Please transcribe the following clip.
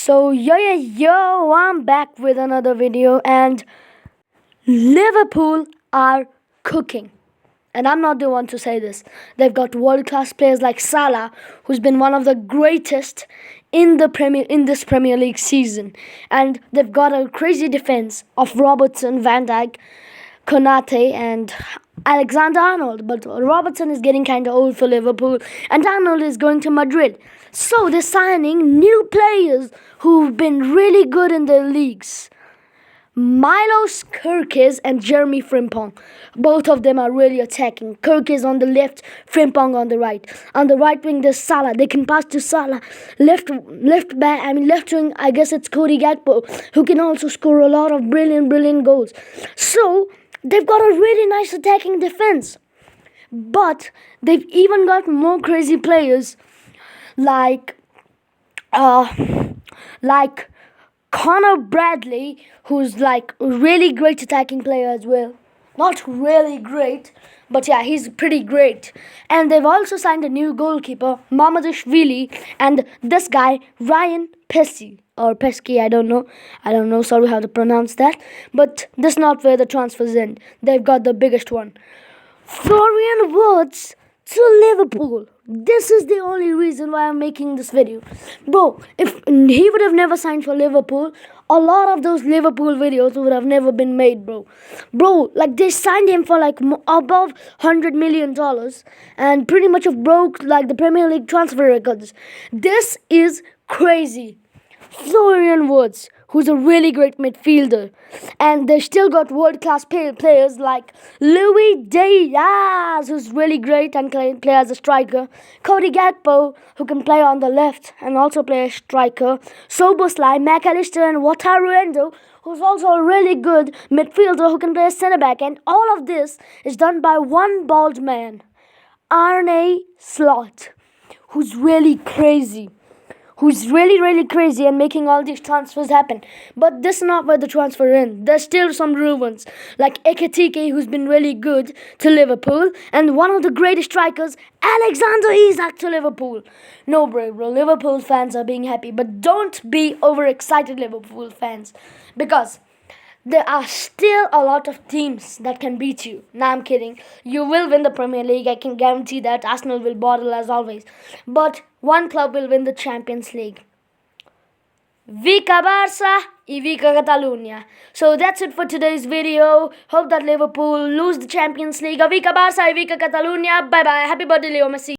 Yo, I'm back with another video, and Liverpool are cooking. And I'm not the one to say this. They've got world-class players like Salah, who's been one of the greatest in this Premier League season. And they've got a crazy defense of Robertson, Van Dijk, Konate, and Alexander-Arnold. But Robertson is getting kind of old for Liverpool, and Arnold is going to Madrid. So they're signing new players who've been really good in their leagues. Milos Kerkez and Jeremy Frimpong. Both of them are really attacking. Kerkez on the left, Frimpong on the right. On the right wing, there's Salah. They can pass to Salah. Left wing, I guess it's Cody Gakpo, who can also score a lot of brilliant goals. So they've got a really nice attacking defense. But they've even got more crazy players like Connor Bradley, who's like a really great attacking player as well. Not really great, but yeah, he's pretty great. And they've also signed a new goalkeeper, Mamadashvili, and this guy, Ryan Pesci, or Pesky, I don't know, sorry how to pronounce that. But this is not where the transfers end. They've got the biggest one. Florian Wirtz to Liverpool. This is the only reason why I'm making this video. Bro, if he would have never signed for Liverpool, a lot of those Liverpool videos would have never been made, bro. Like they signed him for like above $100 million and pretty much have broke like the Premier League transfer records. This is crazy. Florian Wirtz, who's a really great midfielder. And they still got world-class players like Luis Diaz, who's really great and can play as a striker. Cody Gakpo, who can play on the left and also play as striker. Soboslai, McAllister, and Wataru Endo, who's also a really good midfielder who can play as centre-back. And all of this is done by one bald man, Arne Slot, who's really crazy. Who's really crazy and making all these transfers happen. But this is not where the transfer ends. There's still some real ones, like Ekitike, who's been really good to Liverpool, and one of the greatest strikers, Alexander Isak, to Liverpool. No, bro, Liverpool fans are being happy, but don't be overexcited, Liverpool fans, because there are still a lot of teams that can beat you. Nah, I'm kidding. You will win the Premier League. I can guarantee that. Arsenal will bottle as always. But one club will win the Champions League. Viva Barça y Viva Catalunya. So that's it for today's video. Hope that Liverpool lose the Champions League. Viva Barça y Viva Catalunya. Bye bye. Happy birthday, Leo Messi.